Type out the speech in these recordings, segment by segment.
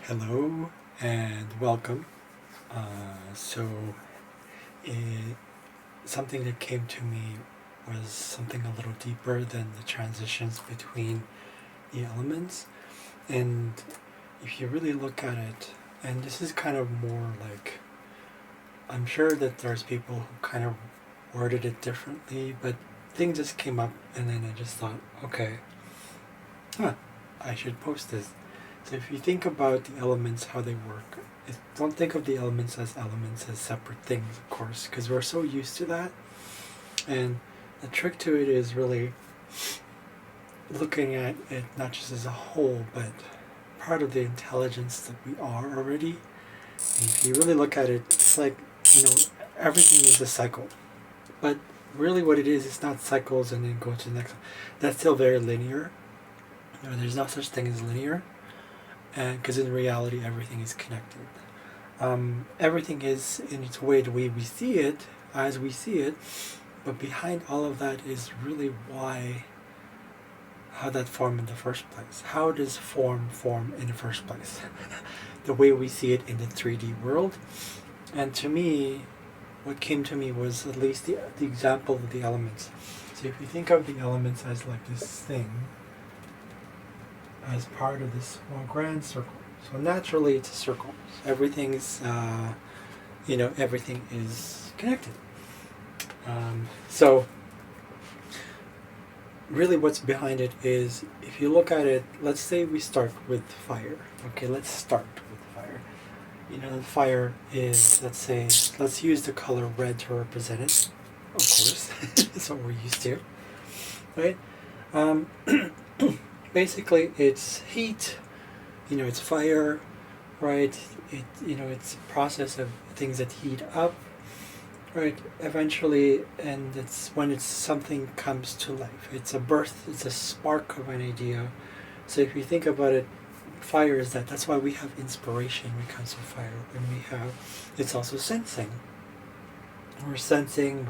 Hello and welcome. So, something that came to me was something a little deeper than the transitions between the elements. And if you really look at it, and this is kind of more like, I'm sure that there's people who kind of worded it differently, but things just came up and then I just thought, okay, I should post this. So if you think about the elements, how they work, don't think of the elements as separate things, of course, because we're so used to that. And the trick to it is really looking at it not just as a whole, but part of the intelligence that we are already. And if you really look at it, it's like, everything is a cycle. But really what it is, it's not cycles and then go to the next one. That's still very linear. There's no such thing as linear. And because in reality everything is connected. Everything is in its way, the way we see it, as we see it, but behind all of that is really how that formed in the first place. How does form in the first place? The way we see it in the 3D world. And to me, what came to me was at least the example of the elements. So if you think of the elements as like this thing, as part of this grand circle. So naturally it's a circle. Everything is, everything is connected. So really what's behind it is, if you look at it, let's say we start with fire. Okay, let's start with fire. The fire is, let's use the color red to represent it. Of course, that's what we're used to, right? Basically, it's heat, it's fire, right? It's a process of things that heat up, right? Eventually, and it's when something comes to life. It's a birth, it's a spark of an idea. So if you think about it, fire is that's why we have inspiration when it comes to fire. And it's also sensing. We're sensing,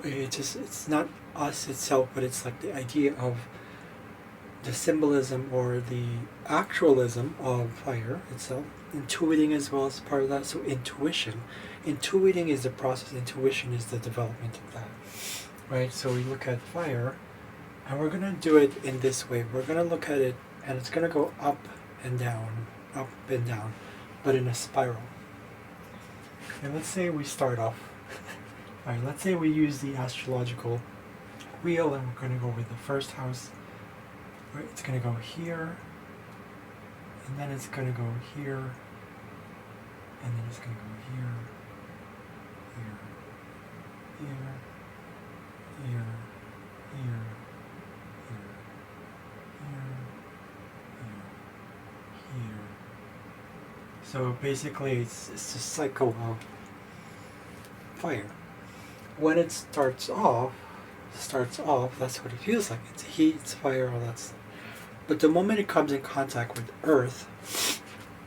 it's not us itself, but it's like the idea of the symbolism or the actualism of fire itself. Intuiting as well as part of that. So intuition. Intuiting is the process. Intuition is the development of that. Right? So we look at fire, and we're going to do it in this way. We're going to look at it, and it's going to go up and down, but in a spiral. And let's say we start off. All right, let's say we use the astrological wheel, and we're going to go with the first house. Right, it's going to go here, and then it's going to go here, and then it's going to go here, here, here, here, here. So basically it's a cycle of fire. When it starts off, that's what it feels like. It's heat, it's fire, all that stuff. But the moment it comes in contact with earth,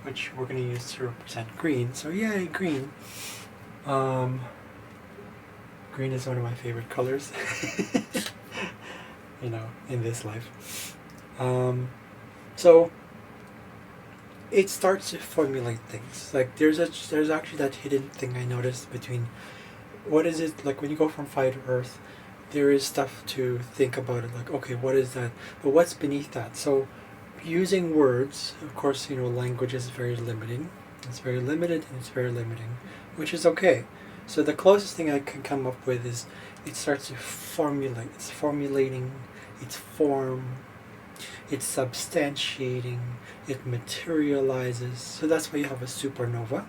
which we're going to use to represent green, so yay, green. Green is one of my favorite colors, in this life. So it starts to formulate things. Like there's actually that hidden thing I noticed between, what is it, like when you go from fire to earth, there is stuff to think about it, like, okay, what is that? But what's beneath that? So using words, of course, language is very limiting. It's very limited and it's very limiting, which is okay. So the closest thing I can come up with is it starts to formulate. It's formulating, it's form, it's substantiating, it materializes. So that's why you have a supernova,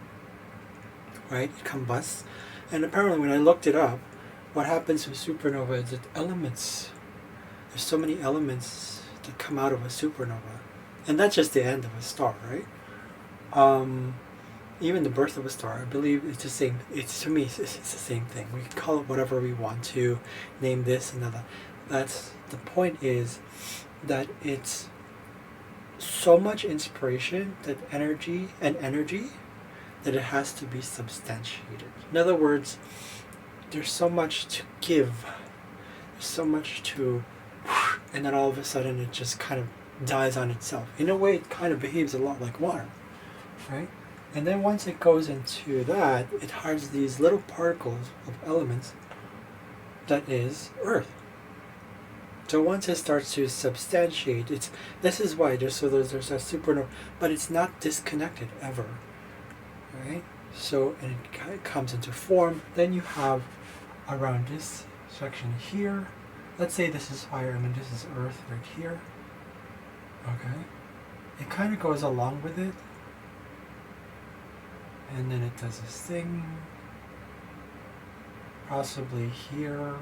right? It combusts. And apparently when I looked it up, what happens with supernova is that there's so many elements that come out of a supernova. And that's just the end of a star, right? Even the birth of a star, I believe it's the same. To me, it's the same thing. We can call it whatever we want to, name this and that. That's the point, is that it's so much inspiration, that energy, that it has to be substantiated. In other words, there's so much to give, there's so much to, and then all of a sudden it just kind of dies on itself. In a way, it kind of behaves a lot like water, right? And then once it goes into that, it has these little particles of elements that is earth. So once it starts to substantiate, this is why there's a supernova, but it's not disconnected ever, right? So and it comes into form. Then you have around this section here. Let's say this is fire, and this is earth right here. Okay, it kind of goes along with it, and then it does this thing. Possibly here.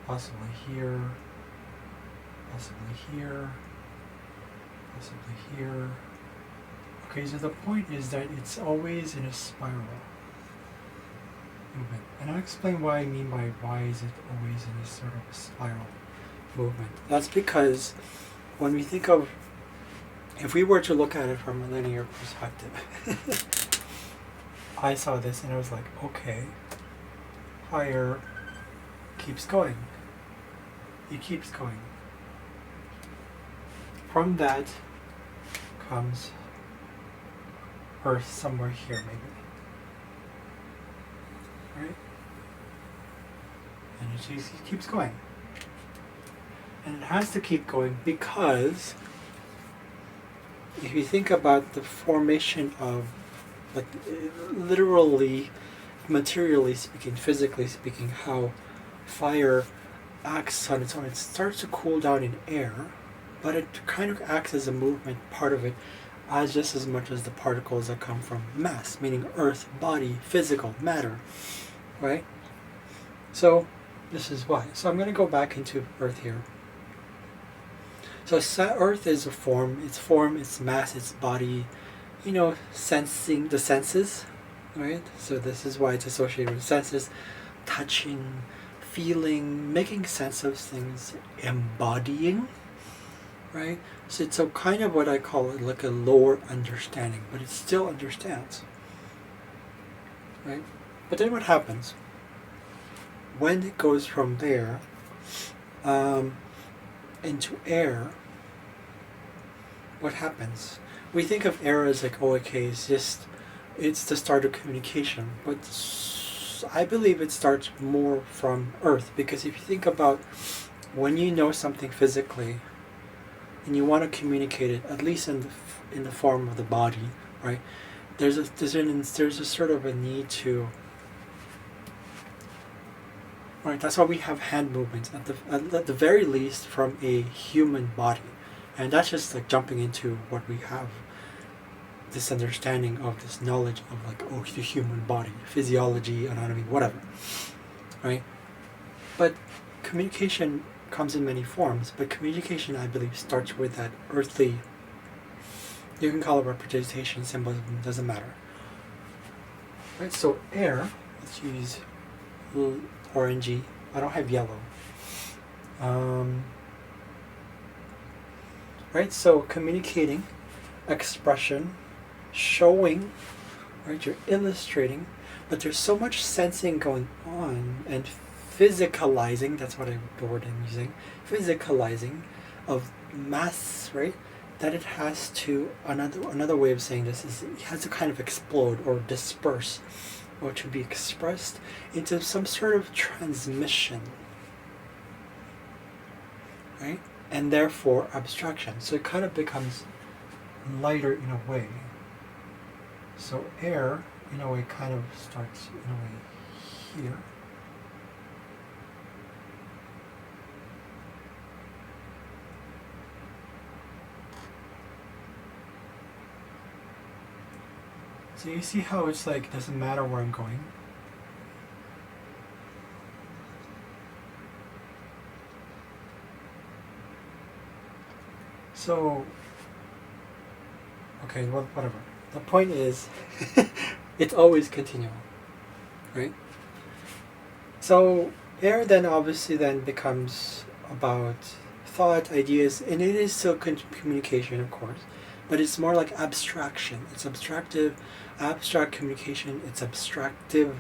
Possibly here, possibly here, possibly here. Okay, so the point is that it's always in a spiral movement. And I'll explain what I mean by why is it always in this sort of a spiral movement. That's because when we think of, if we were to look at it from a linear perspective, I saw this and I was like, okay, fire keeps going. It keeps going. From that comes earth somewhere here, maybe. Right? And it keeps going. And it has to keep going because if you think about the formation of, like, literally, materially speaking, physically speaking, how fire acts on its own. It starts to cool down in air, but it kind of acts as a movement part of it as just as much as the particles that come from mass, meaning earth, body, physical, matter, right? So this is why. So I'm going to go back into earth here. So earth is a form, its mass, its body, sensing, the senses, right? So this is why it's associated with senses, touching, feeling, making sense of things, embodying, right? So it's a kind of what I call it like a lower understanding, but it still understands, right? But then what happens? When it goes from there into air, what happens? We think of air as like, oh, okay, it's the start of communication, but I believe it starts more from earth, because if you think about when you know something physically and you want to communicate it, at least in the form of the body, right? There's a sort of a need to, right? That's why we have hand movements at the very least from a human body, and that's just like jumping into what we have. This understanding of this knowledge of like, oh, the human body, physiology, anatomy, whatever, right? But communication comes in many forms, but communication, I believe, starts with that earthly, you can call it representation, symbolism, doesn't matter. Right, so air, let's use orangey, I don't have yellow. Right, so communicating, expression, showing, right? You're illustrating, but there's so much sensing going on and physicalising. That's the word I'm using. Physicalising of mass, right? That it has to, another way of saying this is it has to kind of explode or disperse, or to be expressed into some sort of transmission, right? And therefore abstraction. So it kind of becomes lighter in a way. So air, in a way, kind of starts in a way here. So you see how it's like, it doesn't matter where I'm going. So, okay, well, whatever. The point is, it's always continual, right? So air then obviously then becomes about thought, ideas, and it is still communication, of course, but it's more like abstraction. It's abstract communication, it's abstractive,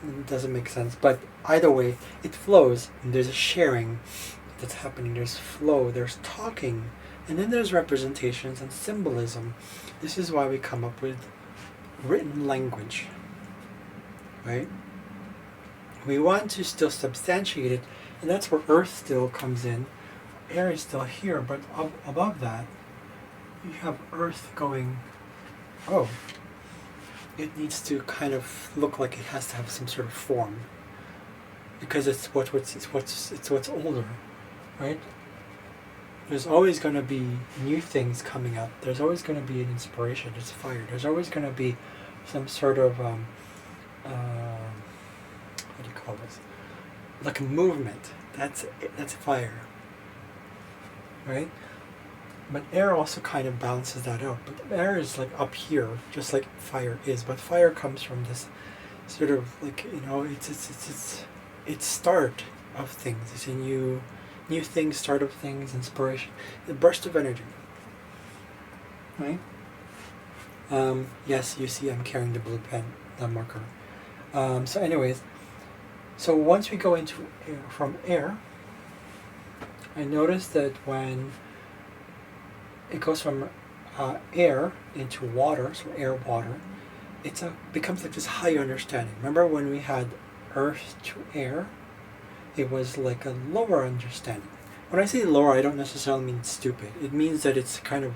it doesn't make sense, but either way, it flows, and there's a sharing that's happening, there's flow, there's talking, And then there's representations and symbolism. This is why we come up with written language, right? We want to still substantiate it, and that's where earth still comes in. Air is still here, but above that, you have earth going, oh, it needs to kind of look like it has to have some sort of form, because it's what's older, right? There's always going to be new things coming up. There's always going to be an inspiration. There's fire. There's always going to be some sort of what do you call this? Like a movement. That's fire, right? But air also kind of balances that out. But air is like up here, just like fire is. But fire comes from this sort of like, you know, it's start of things. It's a new thing, start of things, inspiration, a burst of energy, right? Yes, you see I'm carrying the blue pen, the marker. So anyways, so once we go into air, from air, I noticed that when it goes from air into water, so air, water, becomes like this higher understanding. Remember when we had earth to air? It was like a lower understanding. When I say lower, I don't necessarily mean stupid. It means that it's kind of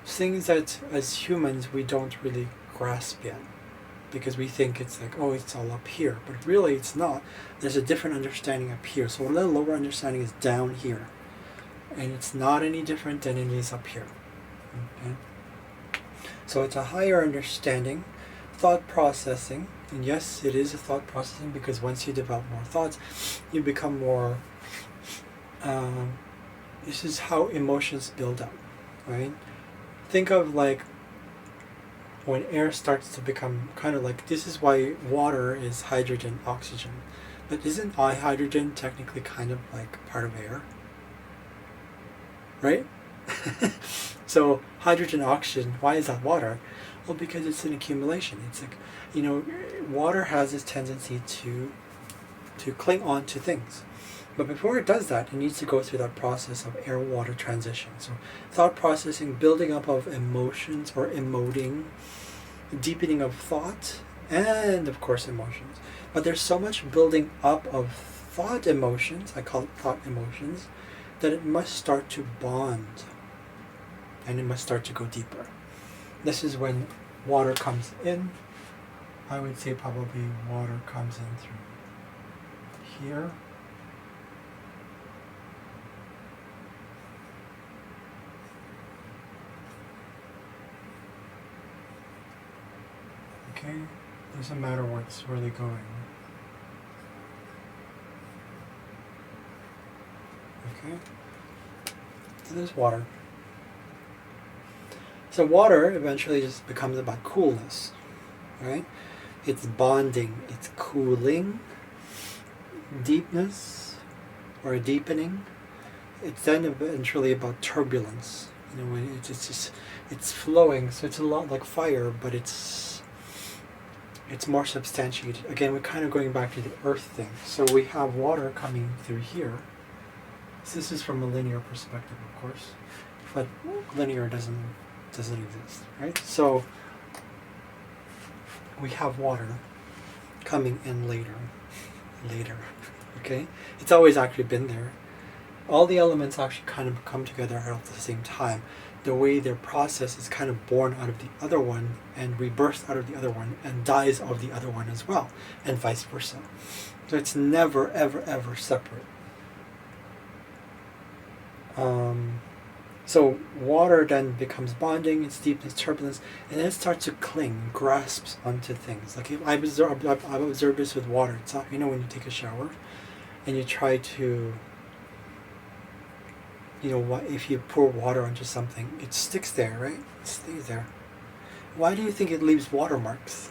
things that as humans we don't really grasp yet, because we think it's like, oh, it's all up here, but really it's not. There's a different understanding up here. So a little lower understanding is down here, and it's not any different than it is up here. Okay? So it's a higher understanding, thought processing. And yes, it is a thought processing, because once you develop more thoughts, you become more, this is how emotions build up, right? Think of like when air starts to become kind of like, this is why water is hydrogen, oxygen. But isn't hydrogen technically kind of like part of air? Right? So hydrogen, oxygen, why is that water? Well, because it's an accumulation. It's like, you know, water has this tendency to cling on to things. But before it does that, it needs to go through that process of air-water transition. So thought processing, building up of emotions or emoting, deepening of thought, and of course emotions. But there's so much building up of thought emotions, I call it thought emotions, that it must start to bond. And it must start to go deeper. This is when water comes in. I would say probably water comes in through here. Okay, doesn't matter where it's really going. Okay, so there's water. So water eventually just becomes about coolness, right? It's bonding, it's cooling, deepness, or deepening. It's then eventually about turbulence. You know, when it's flowing, so it's a lot like fire, but it's more substantiated. Again, we're kind of going back to the earth thing. So we have water coming through here. So this is from a linear perspective, of course, but linear doesn't exist, right? So we have water coming in later, okay? It's always actually been there. All the elements actually kind of come together at the same time. The way their process is kind of born out of the other one and rebirths out of the other one and dies of the other one as well, and vice versa. So it's never, ever, ever separate. So water then becomes bonding, its deepness, turbulence, and then it starts to cling, grasps onto things. Like I've observed this with water. It's not, you know, when you take a shower and you try to, you know, if you pour water onto something, it sticks there, right? It stays there. Why do you think it leaves watermarks?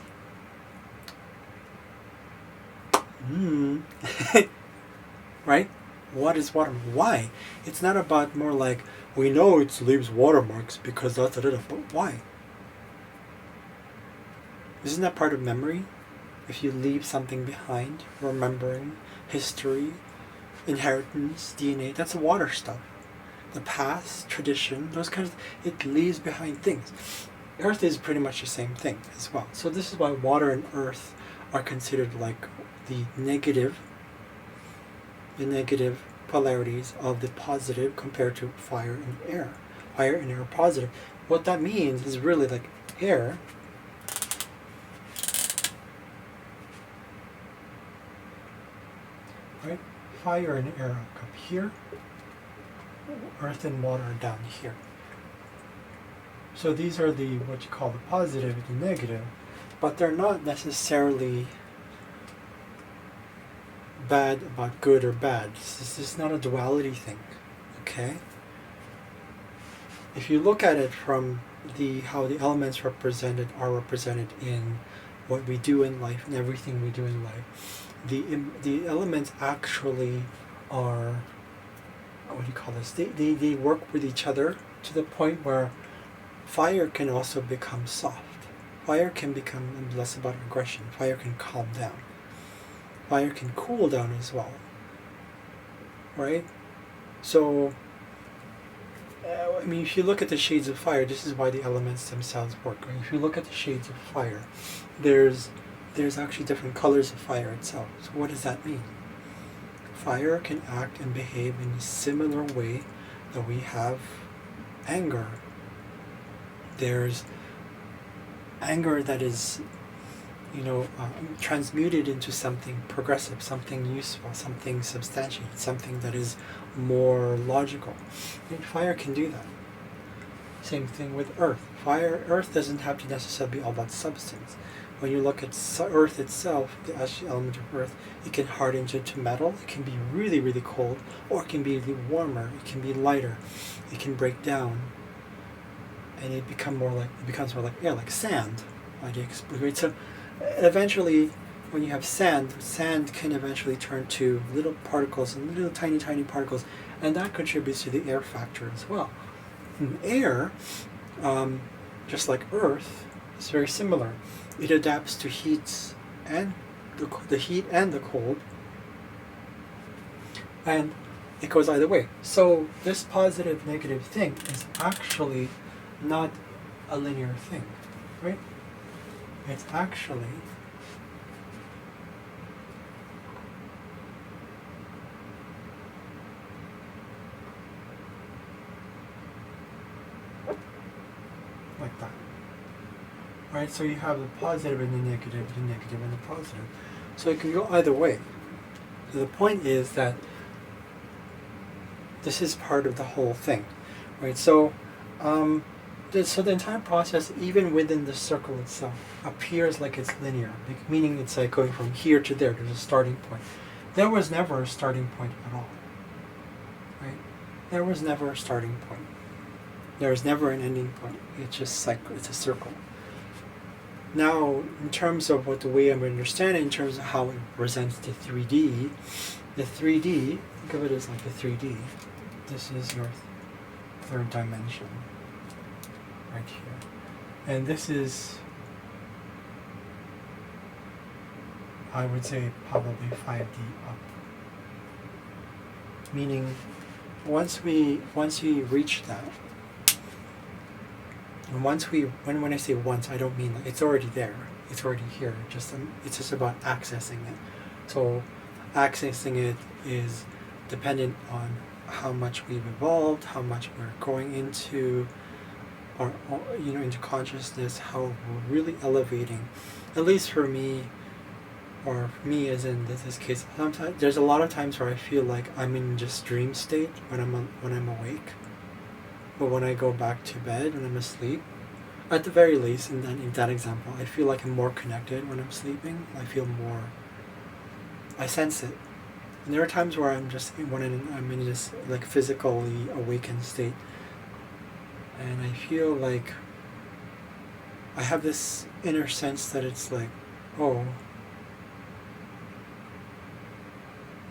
Right? What is watermark? Why? It's not about more like, we know it leaves watermarks because that's but why? Isn't that part of memory? If you leave something behind, remembering, history, inheritance, DNA, that's water stuff. the past, tradition, those kinds of, it leaves behind things. Earth is pretty much the same thing as well. So this is why water and earth are considered like the negative polarities of the positive compared to fire and air. Fire and air are positive. What that means is really like air right? Fire and air are up here. Earth and water are down here. So these are the what you call the positive and the negative, but they're not necessarily bad about good or bad. This is not a duality thing, okay? If you look at it from how the elements are represented in what we do in life and everything we do in life, the elements actually are, what do you call this? They work with each other to the point where fire can also become soft. Fire can become less about aggression. Fire can calm down. Fire can cool down as well. Right? So, I mean, if you look at the shades of fire, this is why the elements themselves work. Right? If you look at the shades of fire, there's actually different colors of fire itself. So what does that mean? Fire can act and behave in a similar way that we have anger. There's anger that is, transmuted into something progressive, something useful, something substantiated, something that is more logical. And fire can do that. Same thing with earth. Earth doesn't have to necessarily be all about substance. When you look at earth itself, the element of earth, it can harden to metal. It can be really, really cold, or it can be warmer. It can be lighter. It can break down, and it becomes more like like sand. Right? So eventually, when you have sand can eventually turn to little particles and little tiny particles, and that contributes to the air factor as well. And air, just like earth, is very similar. It adapts to heats and the heat and the cold, and it goes either way. So this positive negative thing is actually not a linear thing, right? It's actually like that. Right, so you have the positive and the negative and the positive. So it can go either way. So the point is that this is part of the whole thing, right? So, so the entire process, even within the circle itself, appears like it's linear, meaning it's like going from here to there. There's a starting point. There was never a starting point at all, right? There was never a starting point. There was never an ending point. It's just like it's a circle. Now, in terms of the way I'm understanding, in terms of how it represents the 3D, think of it as like a 3D. This is your third dimension, right here. And this is, I would say, probably 5D up. Meaning, once we reach that, and when I say once, I don't mean like it's already there. It's already here. It's just about accessing it. So, accessing it is dependent on how much we've evolved, how much we're going into, or into consciousness, how we're really elevating. At least for me, or me as in this case, sometimes there's a lot of times where I feel like I'm in just dream state when I'm awake. But when I go back to bed, when I'm asleep, at the very least, in that example, I feel like I'm more connected when I'm sleeping. I sense it. And there are times where I'm in this like physically awakened state, and I feel like I have this inner sense that it's like, oh,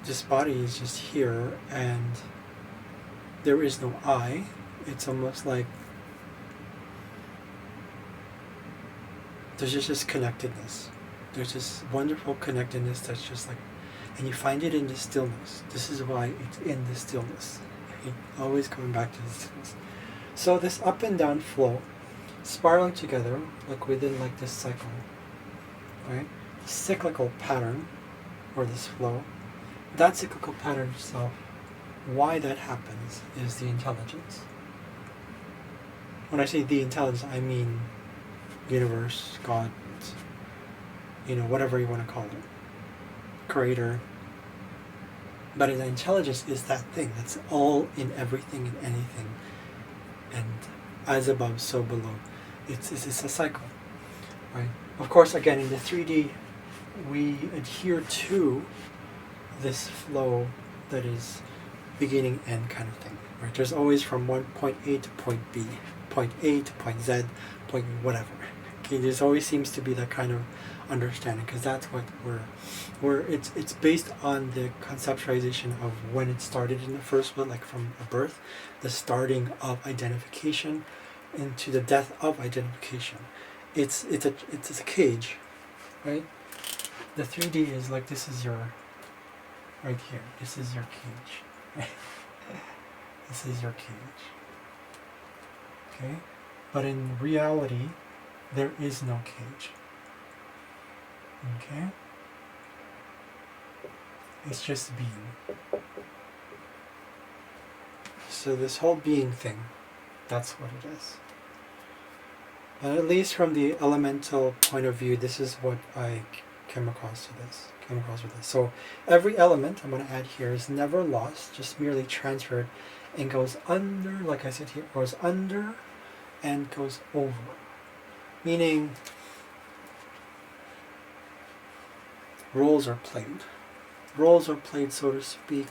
this body is just here, and there is no I. It's almost like there's just connectedness. There's this wonderful connectedness that's just like, and you find it in the stillness. This is why it's in the stillness. right? Always coming back to these things. So this up and down flow, spiraling together, like within like this cycle, right? Cyclical pattern, or this flow, that cyclical pattern itself, why that happens is the intelligence. When I say the intelligence, I mean universe, God, whatever you want to call it, creator. But the intelligence is that thing that's all in everything and anything, and as above, so below. It's a cycle, right? Of course, again, in the 3D, we adhere to this flow that is beginning end kind of thing, right? There's always from one point A to point B, point A to point Z, point whatever. Okay, there always seems to be that kind of understanding, because that's what it's based on the conceptualization of when it started in the first one, like from a birth, the starting of identification into the death of identification. It's a cage, right? The 3D is like, this is your, right here, this is your cage, right? This is your cage, okay? But in reality, there is no cage, okay? It's just being. So this whole being thing, that's what it is. And at least from the elemental point of view, this is what I came across with this. So every element I'm going to add here is never lost, just merely transferred, and goes under, like I said here, goes under and goes over. Meaning, roles are played. Roles are played, so to speak.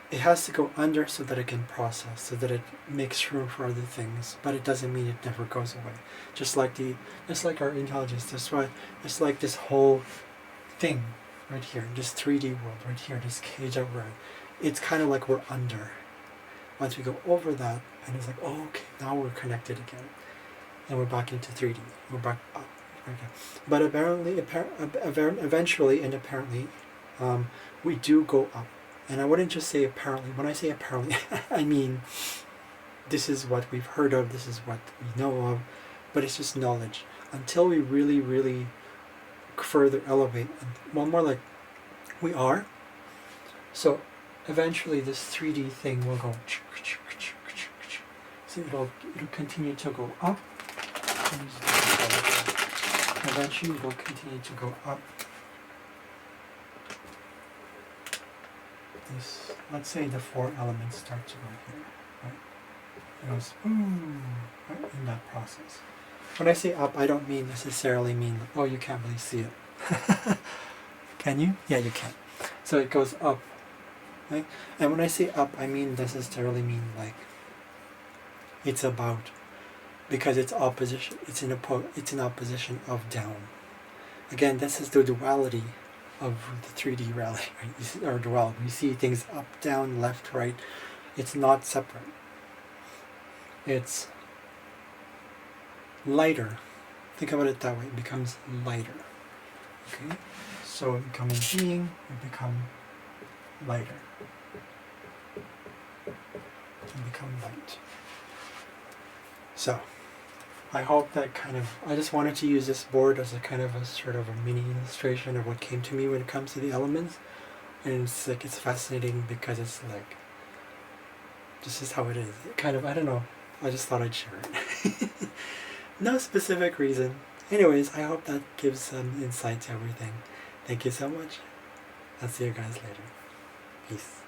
It has to go under so that it can process, so that it makes room for other things. But it doesn't mean it never goes away. Just like our intelligence. Just like this whole thing right here, this 3D world right here, this cage that we're in. It's kind of like we're under. Once we go over that, and it's like, oh, okay, now we're connected again, and we're back into 3D. We're back up. Okay. But eventually, and apparently, we do go up. And I wouldn't just say apparently. When I say apparently, I mean this is what we've heard of, this is what we know of, but it's just knowledge. Until we really, really further elevate, one more like we are. So eventually this 3D thing will go. So it'll continue to go up. Eventually it will continue to go up. This, let's say the 4 elements start to go here, right? It goes right in that process. When I say up, I don't necessarily mean, oh, you can't really see it. Can you? Yeah, you can. So it goes up, right? And when I say up, I necessarily mean like it's about, because it's opposition. It's in opposition of down. Again, this is the duality of the 3D reality, right? Or duality. We see things up, down, left, right. It's not separate. It's lighter. Think about it that way. It becomes lighter. Okay? So we become a being, we become lighter. We become light. So I hope that I just wanted to use this board as a kind of a sort of a mini illustration of what came to me when it comes to the elements. And it's fascinating because it's like, this is how it is. I don't know. I just thought I'd share it. No specific reason. Anyways, I hope that gives some insight to everything. Thank you so much. I'll see you guys later. Peace.